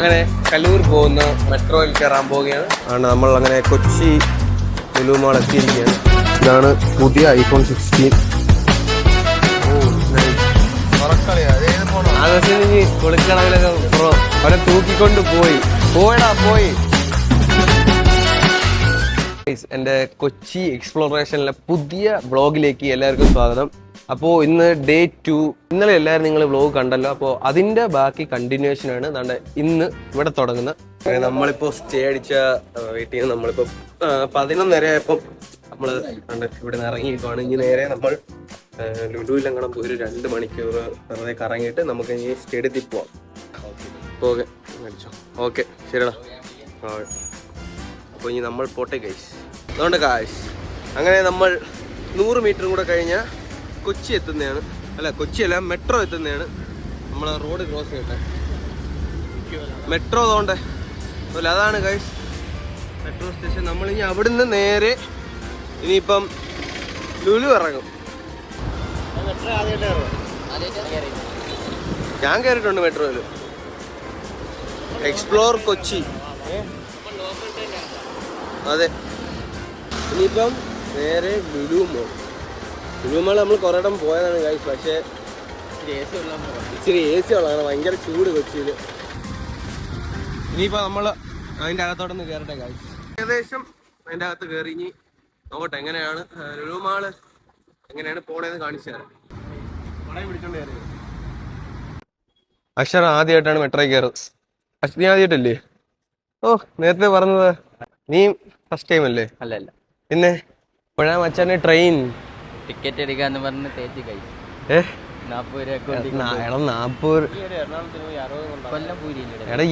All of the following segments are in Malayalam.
അങ്ങനെ കലൂർ പോകുന്ന മെട്രോയിൽ കയറാൻ പോവുകയാണ്. നമ്മൾ അങ്ങനെ കൊച്ചി ലുലു മാൾ എത്തിയിരിക്കുകയാണ്. ഇതാണ് പുതിയ ഐഫോൺ 16. കുളിക്കടവിലൊക്കെ അവരെ തൂക്കിക്കൊണ്ട് പോയി. എൻ്റെ കൊച്ചി എക്സ്പ്ലോറേഷനിലെ പുതിയ വ്ളോഗിലേക്ക് എല്ലാവർക്കും സ്വാഗതം. അപ്പോൾ ഇന്ന് ഡേ 2. ഇന്നലെ എല്ലാവരും നിങ്ങൾ വ്ളോഗ് കണ്ടല്ലോ. അപ്പോൾ അതിൻ്റെ ബാക്കി കണ്ടിന്യൂഷനാണ് നമ്മുടെ ഇന്ന് ഇവിടെ തുടങ്ങുന്നത്. നമ്മളിപ്പോൾ സ്റ്റേ അടിച്ച വീട്ടിൽ നിന്ന് നമ്മളിപ്പോൾ 11:30 ആയപ്പോൾ നമ്മൾ ഇവിടെ നിന്ന് ഇറങ്ങിയിരിക്കുകയാണ്. ഇനി നേരെ നമ്മൾ ലുലുവിലെങ്ങണം പോയി ഒരു 2 മണിക്കൂർ വെറുതെ കറങ്ങിയിട്ട് നമുക്ക് ഇനി സ്റ്റേഡിയത്തിൽ പോവാം. ഓക്കെ ഓക്കെ ശരിടാ. അപ്പോൾ ഇനി നമ്മൾ പോട്ടെ ഗൈസ്. അതുകൊണ്ട് ഗൈസ് അങ്ങനെ നമ്മൾ 100 മീറ്ററും കൂടെ കഴിഞ്ഞാൽ കൊച്ചി എത്തുന്നതാണ്. കൊച്ചിയല്ല, മെട്രോ എത്തുന്നതാണ്. നമ്മൾ റോഡ് ക്രോസ് ചെയ്യട്ടെ. മെട്രോ അതുകൊണ്ട് അതാണ് ഗൈസ് മെട്രോ സ്റ്റേഷൻ. നമ്മളിനി അവിടുന്ന് നേരെ ഇനിയിപ്പം ലുലു ഇറങ്ങും. ഞാൻ കയറിയിട്ടുണ്ട് മെട്രോയിൽ. എക്സ്പ്ലോർ കൊച്ചി. അതെ, ഇനിയിപ്പം നേരെ ലുലു മോൾ. ലുലു മാൾ നമ്മൾ കുറേ ഇടം പോയതാണ് ഗൈസ്. പക്ഷേ ഇച്ചിരി AC ഉള്ളതാണ്. ഭയങ്കര ചൂട് കൊച്ചിയിൽ. ഇനിയിപ്പോൾ നമ്മൾ അതിൻ്റെ അകത്തോട്ടൊന്ന് കയറട്ടെ ഗൈസ്. ഏകദേശം അതിൻ്റെ അകത്ത് കയറി ഇനി നോക്കട്ടെ എങ്ങനെയാണ് ലുലു മാള് എങ്ങനെയാണ് പോണേന്ന് കാണിച്ചു തരാം. പിടിച്ചോണ്ട് കയറി. അക്ഷര ആദ്യമായിട്ടാണ് മെട്രോ കയറുന്നത്. നീ ആദ്യമായിട്ടല്ലേ? ഓ, നേരത്തെ പറഞ്ഞത് നീ ഫസ്റ്റ് ടൈം അല്ലേ? അല്ല, പിന്നെ ഇപ്പോഴാ മച്ചാനെ ട്രെയിൻ ടിക്കറ്റ് എടുക്കാന്ന് പറഞ്ഞ് തേച്ച് കൈ 40 എടാ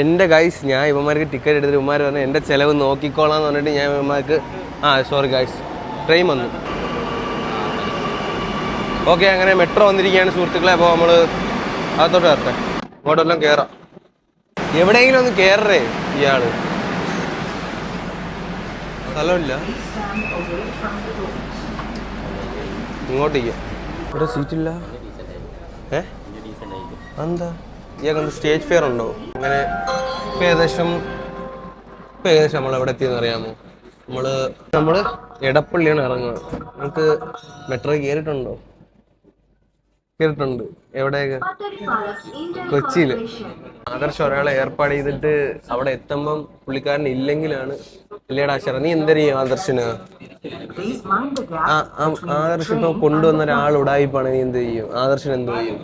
എന്റെ ഗൈസ്, ഞാൻ ഇവന്മാർക്ക് ടിക്കറ്റ് എടുത്തിട്ട് ഇവന്മാർ പറഞ്ഞു എന്റെ ചെലവ് നോക്കിക്കോളാന്ന് പറഞ്ഞിട്ട് ഞാൻ ഇവന്മാർക്ക് സോറി ഗൈസ് ട്രെയിൻ വന്നു. ഓക്കെ, അങ്ങനെ മെട്രോ വന്നിരിക്കുകയാണ് സുഹൃത്തുക്കളെ. അപ്പോൾ നമ്മൾ അകത്തോട്ട് കയറട്ടെ. ഇങ്ങോട്ടെല്ലാം കയറാം. എവിടെയെങ്കിലും ഒന്ന് കയറേ ഇയാള്. സ്ഥലമില്ല ഇങ്ങോട്ടേക്ക്. ഇവിടെ സീറ്റില്ല. എന്താ ഇയാൾക്ക് സ്റ്റേജ് ഫെയർ ഉണ്ടോ? അങ്ങനെ ഇപ്പം ഏകദേശം നമ്മൾ എവിടെ എത്തിയെന്ന് അറിയാമോ? നമ്മള് എടപ്പള്ളിയാണ് ഇറങ്ങുക. നമുക്ക് മെട്രോ കയറിയിട്ടുണ്ടോ? കേട്ടിട്ടുണ്ട്. എവിടെയൊക്കെ? കൊച്ചിയില്. ആദർശം ഒരാളെ ഏർപ്പാട് ചെയ്തിട്ട് അവിടെ എത്തുമ്പം പുള്ളിക്കാരൻ ഇല്ലെങ്കിലാണ്. ഇല്ലേടാ ശര, നീ എന്തരിയും ആദർശന്? ആദർശം ഇപ്പൊ കൊണ്ടുവന്ന ഒരാൾ ഉടായിപ്പാണ്. നീ എന്ത് ചെയ്യും? ആദർശൻ എന്ത് ചെയ്യും?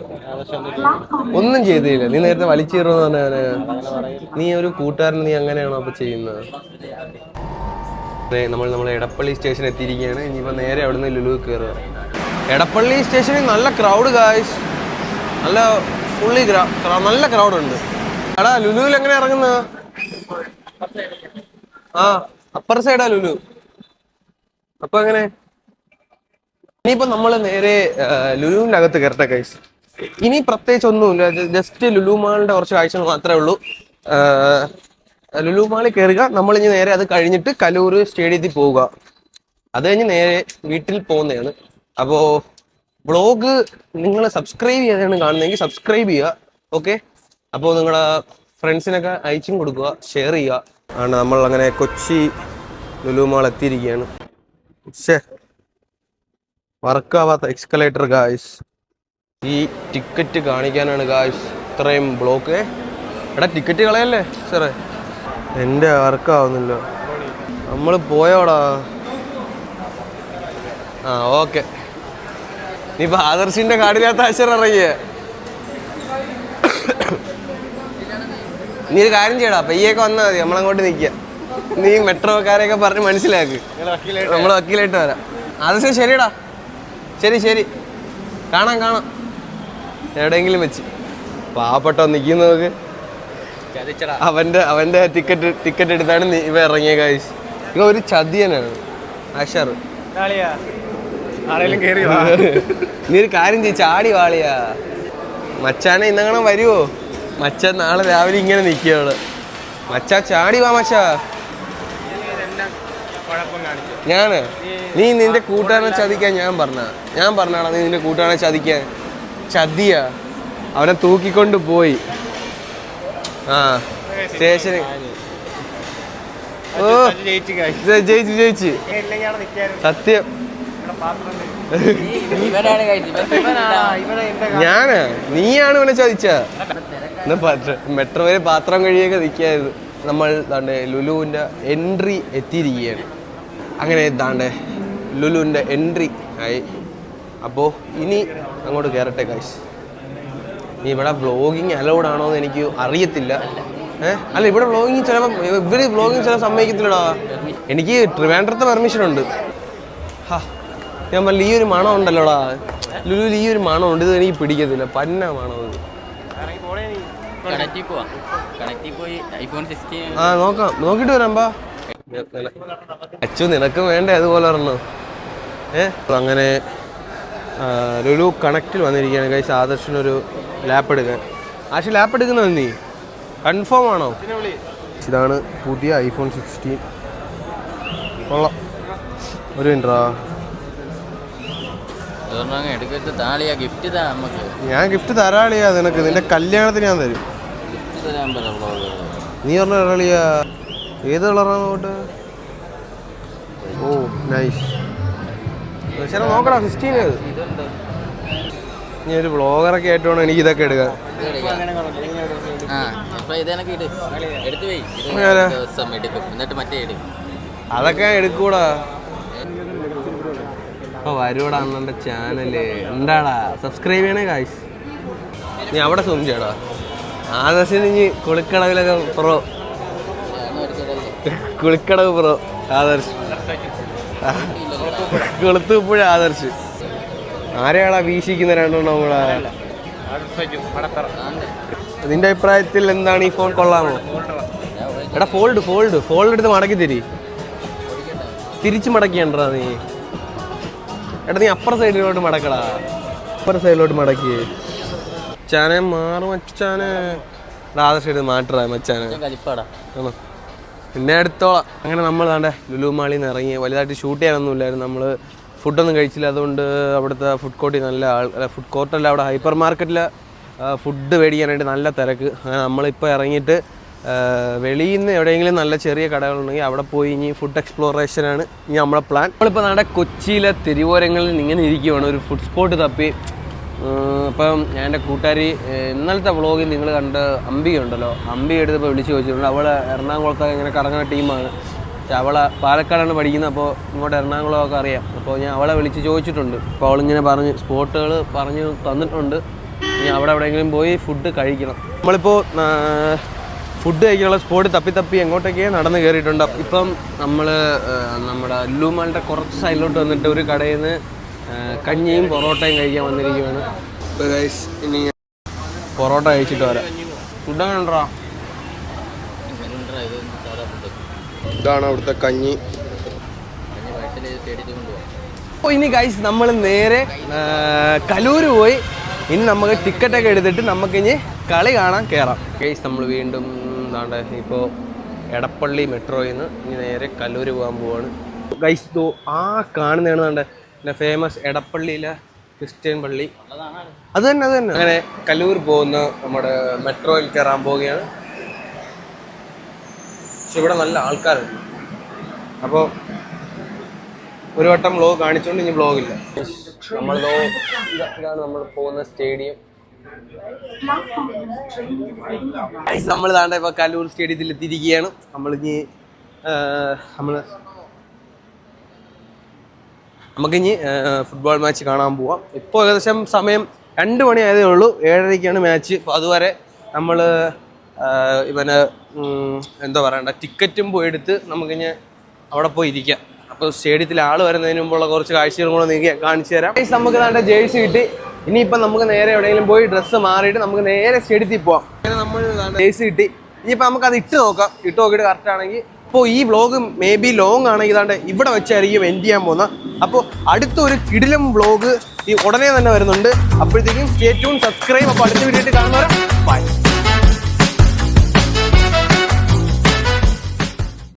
ഒന്നും ചെയ്തില്ല. നീ നേരത്തെ വലിച്ചേറുമെന്ന് പറഞ്ഞാല് നീ ഒരു കൂട്ടുകാരൻ, നീ അങ്ങനെയാണോ അപ്പൊ ചെയ്യുന്നത്? നമ്മൾ എടപ്പള്ളി സ്റ്റേഷൻ എത്തിയിരിക്കുകയാണ്. ഇനിയിപ്പോ നേരെ അവിടുന്ന് ലുലു കയറുക. എടപ്പള്ളി സ്റ്റേഷനിൽ നല്ല ക്രൗഡ് ഗായ്സ്. നല്ല ഫുള്ളി നല്ല ക്രൗഡ് ഉണ്ട്. എടാ ലുലുവിൽ എങ്ങനെ ഇറങ്ങുന്ന? അപ്പർ സൈഡാ ലുലു. അപ്പൊ എങ്ങനെ? ഇനിയിപ്പോ നമ്മള് നേരെ ലുലുവിന്റെ അകത്ത് കയറട്ടെ ഗൈസ്. ഇനി പ്രത്യേകിച്ച് ഒന്നുമില്ല, ജസ്റ്റ് ലുലു മാളിന്റെ കുറച്ച് കാഴ്ചകൾ മാത്രമേ ഉള്ളൂ. ലുലു മാളിൽ കയറുക. നമ്മളിനി നേരെ അത് കഴിഞ്ഞിട്ട് കലൂർ സ്റ്റേഡിയത്തിൽ പോവുക. അത് കഴിഞ്ഞ് നേരെ വീട്ടിൽ പോകുന്നതാണ്. അപ്പോൾ വ്ളോഗ് നിങ്ങൾ സബ്സ്ക്രൈബ് ചെയ്യാതെയാണ് കാണുന്നതെങ്കിൽ സബ്സ്ക്രൈബ് ചെയ്യുക. ഓക്കെ, അപ്പോൾ നിങ്ങളുടെ ഫ്രണ്ട്സിനൊക്കെ അയച്ചും കൊടുക്കുക, ഷെയർ ചെയ്യുക. നമ്മൾ അങ്ങനെ കൊച്ചി ലുലു മാൾ എത്തിയിരിക്കുകയാണ്. വർക്കാവാത്ത എക്സ്കലേറ്റർ ഗായ്സ്. ഈ ടിക്കറ്റ് കാണിക്കാനാണ് ഗായ്സ് ഇത്രയും ബ്ലോക്ക്. എടാ ടിക്കറ്റ് കളയല്ലേ സാറേ? എൻ്റെ വർക്കാവുന്നില്ല. നമ്മൾ പോയോടാ. ഓക്കെ, നീ ഇപ്പൊ ആദർശിന്റെ കാടിനകത്ത് അക്ഷരം ഇറങ്ങിയ. നീ ഒരു കാര്യം ചെയ്യടാ, പയ്യൊക്കെ വന്നാൽ മതി, നമ്മളങ്ങോട്ട് നിൽക്കുക. നീ മെട്രോക്കാരെയൊക്കെ പറഞ്ഞ് മനസ്സിലാക്ക്. നമ്മൾ വക്കീലായിട്ട് വരാം. ആദർശം ശരിടാ. ശരി കാണാം എവിടെയെങ്കിലും വെച്ച്. പാവപ്പെട്ടോ നിൽക്കുന്നവർക്ക് അവന്റെ ടിക്കറ്റ് എടുത്താണ് ഇവ ഇറങ്ങിയ കാശ്. ഇവ ഒരു ചതിയനാണ് അഷർ. നീ ഒരു കാര്യം ചെയ്യ, ചാടി വാളിയാ. മച്ചാനെ ഇന്നങ്ങനെ വരുവോ? മച്ചാൻ നാളെ രാവിലെ ഇങ്ങനെ നിൽക്കുകയാണ്. മച്ചാ ചാടി വാ മച്ചാ. നീ നിന്റെ കൂട്ടുകാരനെ ചതിക്കാൻ ഞാൻ പറഞ്ഞാടാ. നീ നിന്റെ കൂട്ടുകാരനെ ചതിക്കാൻ. ചതിയാ. അവനെ തൂക്കിക്കൊണ്ട് പോയി. ആ സ്റ്റേഷന് ഓ ജയിച്ച് സത്യം. ഞാനാ നീയാണ് ഇവനെ ചോദിച്ച മെട്രോ വരെ പാത്രം കഴിയൊക്കെ നിൽക്കായിരുന്നു. നമ്മൾ ദാണ്ടെ ലുലുവിൻ്റെ എൻട്രി എത്തിയിരിക്കുകയാണ്. അങ്ങനെ ദാണ്ടെ ലുലുവിൻ്റെ എൻട്രി ആയി. അപ്പോൾ ഇനി അങ്ങോട്ട് കയറട്ടെ ഗൈസ്. ഇനി ഇവിടെ വ്ളോഗിങ് അലൗഡ് ആണോ എന്ന് എനിക്ക് അറിയത്തില്ല. അല്ല ഇവിടെ വ്ളോഗിങ് ചിലപ്പോൾ ഇവർ വ്ളോഗിങ് ചില സമ്മതിക്കത്തില്ലടാ. എനിക്ക് ട്രിവാൻഡ്രത്തെ പെർമിഷൻ ഉണ്ട്. ഞാൻ പറഞ്ഞ ഈ ഒരു മണം ഉണ്ടല്ലോടാ ലുലുവിൽ, ഈ ഒരു മണം ഉണ്ട്. ഇത് എനിക്ക് പിടിക്കത്തില്ല, പന്ന മണം ഇത്. ആ നോക്കാം, നോക്കിട്ട് വരാമ്പാ. അച്ചു നിനക്കും വേണ്ടേ അതുപോലെ പറഞ്ഞു. അങ്ങനെ ലുലു കണക്റ്റിൽ വന്നിരിക്കുകയാണ് ഗൈസ്. ആദർശിനൊരു ലാപ്പ് എടുക്കാൻ. ആശി ലാപ്പ് എടുക്കുന്നത് നീ കൺഫേം ആണോ? ഇതാണ് പുതിയ ഐഫോൺ 16. കൊള്ളാം. ഒരു മിനിറ്റാ, ഞാൻ ഗിഫ്റ്റ് തരാളിയാ നിനക്ക്. നിന്റെ കല്യാണത്തിന് ഞാൻ തരും. നീ പറഞ്ഞ തരാളിയാ. ഏത് കളറാണ് നോട്ട്? Oh nice. പക്ഷേ നോക്കടാ 16. ഇനി ഒരു വ്ളോഗറൊക്കെ ആയിട്ട് വേണം എനിക്ക് ഇതൊക്കെ എടുക്കാൻ. അതൊക്കെ എടുക്കൂടാ. അപ്പോൾ വരുവാടാ അണ്ണൻ്റെ ചാനല്. എന്താടാ സബ്സ്ക്രൈബ് ചെയ്യണേ ഗായ്സ്. നീ അവിടെ സൂം ചെയ്യടാ. ആദർശിന് ഇനി കുളിക്കടവിലൊക്കെ പ്രോ, കുളിക്കടവ് പ്രോ ആദർശ്. കൊളുത്തുപ്പുഴ ആദർശ്. ആരെയാടാ വീശിക്കുന്ന രണ്ടെണ്ണം കൂടെ? നിന്റെ അഭിപ്രായത്തിൽ എന്താണ് ഈ ഫോൺ? കൊള്ളാമോ? എടാ ഫോൾഡ് എടുത്ത് മടക്കി തിരിച്ച് മടക്കിയണ്ടാ നീ. എടാ നീ അപ്പുറ സൈഡിലോട്ട് മടക്കടാ, അപ്പുറ സൈഡിലോട്ട് മടക്കി. മച്ചാനെ മാറും മച്ചാനെ. ആദർശം എടുത്ത് മാറ്ററാ മച്ചാനെ. ആണോ? പിന്നെ എടുത്തോളാം. അങ്ങനെ നമ്മൾ താണ്ടെ ലുലു മാളിൽ നിന്ന് ഇറങ്ങി. വലുതായിട്ട് ഷൂട്ട് ചെയ്യാനൊന്നും ഇല്ലായിരുന്നു. നമ്മൾ ഫുഡൊന്നും കഴിച്ചില്ല. അതുകൊണ്ട് അവിടുത്തെ ഫുഡ് കോർട്ടിൽ നല്ല ഫുഡ് കോർട്ടല്ല, അവിടെ ഹൈപ്പർ മാർക്കറ്റിൽ ഫുഡ് മേടിക്കാനായിട്ട് നല്ല തിരക്ക്. അങ്ങനെ നമ്മളിപ്പോൾ ഇറങ്ങിയിട്ട് വെളിയിൽ നിന്ന് എവിടെയെങ്കിലും നല്ല ചെറിയ കടകളുണ്ടെങ്കിൽ അവിടെ പോയി ഇനി ഫുഡ് എക്സ്പ്ലോറേഷനാണ് ഇനി നമ്മളെ പ്ലാൻ. നമ്മളിപ്പോൾ നമ്മുടെ കൊച്ചിയിലെ തിരുവോരങ്ങളിൽ ഇങ്ങനെ ഇരിക്കുകയാണ് ഒരു ഫുഡ് സ്പോട്ട് തപ്പി. അപ്പം ഞാൻ എൻ്റെ കൂട്ടുകാരി ഇന്നലത്തെ വ്ളോഗിൽ നിങ്ങൾ കണ്ട അംബിക ഉണ്ടല്ലോ, അംബിക എടുത്തപ്പോൾ വിളിച്ച് ചോദിച്ചിട്ടുണ്ട്. അവൾ എറണാകുളത്തൊക്കെ ഇങ്ങനെ കറങ്ങുന്ന ടീമാണ്. പക്ഷെ അവളെ പാലക്കാടാണ് പഠിക്കുന്നത്. അപ്പോൾ ഇങ്ങോട്ട് എറണാകുളമൊക്കെ അറിയാം. അപ്പോൾ ഞാൻ അവളെ വിളിച്ച് ചോദിച്ചിട്ടുണ്ട്. അപ്പോൾ അവളിങ്ങനെ പറഞ്ഞ് സ്പോട്ടുകൾ പറഞ്ഞ് തന്നിട്ടുണ്ട്. ഇനി അവിടെ എവിടെയെങ്കിലും പോയി ഫുഡ് കഴിക്കണം. നമ്മളിപ്പോൾ ഫുഡ് കഴിക്കാനുള്ള സ്പോട്ട് തപ്പി എങ്ങോട്ടൊക്കെ നടന്ന് കയറിയിട്ടുണ്ട്. ഇപ്പം നമ്മൾ നമ്മുടെ ലുലു മാളിൻ്റെ കുറച്ച് സൈഡിലോട്ട് വന്നിട്ട് ഒരു കടയിൽ നിന്ന് കഞ്ഞിയും പൊറോട്ടയും കഴിക്കാൻ വന്നിരിക്കുകയാണ്. ഇപ്പോൾ ഗൈസ് ഇനി പൊറോട്ട കഴിച്ചിട്ട് വരാം. ഫുഡ് അങ്ങനെ ഉണ്ടോ? ഇതാണ് അവിടുത്തെ കഞ്ഞി. അപ്പോൾ ഇനി ഗൈസ് നമ്മൾ നേരെ കലൂര് പോയി ഇനി നമുക്ക് ടിക്കറ്റൊക്കെ എടുത്തിട്ട് നമുക്കിനി കളി കാണാൻ കയറാം. ഗൈസ് നമ്മൾ വീണ്ടും എന്താണ്ട് ഇപ്പോൾ എടപ്പള്ളി മെട്രോയിൽ നിന്ന് ഇനി നേരെ കലൂര് പോകാൻ പോവാണ്. ഗൈസ് ആ കാണുന്നതാണ് കണ്ടേ പിന്നെ ഫേമസ് എടപ്പള്ളിയിലെ ക്രിസ്ത്യൻ പള്ളി. അത് തന്നെ. അങ്ങനെ കലൂർ പോകുന്ന നമ്മുടെ മെട്രോയിൽ കയറാൻ പോവുകയാണ്. പക്ഷെ ഇവിടെ നല്ല ആൾക്കാരുണ്ട്. അപ്പോൾ ഒരു വട്ടം വ്ളോഗ് കാണിച്ചുകൊണ്ട് ഇനി വ്ളോഗില്ല. ഇതാണ് നമ്മൾ പോകുന്ന സ്റ്റേഡിയം. നമ്മൾ താണ്ട ഇപ്പോൾ കലൂർ സ്റ്റേഡിയത്തിൽ എത്തിയിരിക്കുകയാണ്. നമ്മളിനി നമുക്കിനി ഫുട്ബോൾ മാച്ച് കാണാൻ പോവാം. ഇപ്പോൾ ഏകദേശം സമയം 2 മണി ആയതേ ഉള്ളൂ. 7:30ക്കാണ് മാച്ച്. അപ്പോൾ അതുവരെ നമ്മൾ ഇവന് എന്താ പറയണ്ട ടിക്കറ്റും പോയി എടുത്ത് നമുക്കിനി അവിടെ പോയി ഇരിക്കാം. അപ്പോൾ സ്റ്റേഡിയത്തിൽ ആൾ വരുന്നതിന് മുമ്പുള്ള കുറച്ച് കാഴ്ചകളും കൂടെ നിങ്ങൾക്ക് കാണിച്ചു തരാം. നമുക്ക് നല്ല ജേഴ്സി കിട്ടി. ഇനിയിപ്പം നമുക്ക് നേരെ എവിടെയെങ്കിലും പോയി ഡ്രസ്സ് മാറിയിട്ട് നമുക്ക് നേരെ സ്റ്റേഡിയത്തിൽ പോവാം. അങ്ങനെ നമ്മൾ ജേഴ്സി കിട്ടി. ഇനിയിപ്പോൾ നമുക്കത് ഇട്ട് നോക്കിയിട്ട് കറക്റ്റ് ആണെങ്കിൽ. അപ്പോൾ ഈ വ്ളോഗ് മേ ബി ലോങ് ആണെങ്കിൽ ഇതാണ്ട് ഇവിടെ വെച്ചായിരിക്കും എൻഡ് ചെയ്യാൻ പോകുന്നത്. അപ്പോൾ അടുത്തൊരു കിടിലം വ്ളോഗ് ഈ ഉടനെ തന്നെ വരുന്നുണ്ട്. അപ്പോഴത്തേക്കും സ്റ്റേ ട്യൂൺ, സബ്സ്ക്രൈബ്. അപ്പോൾ അടുത്ത വീഡിയോ കാണുന്നവരെ ബൈ.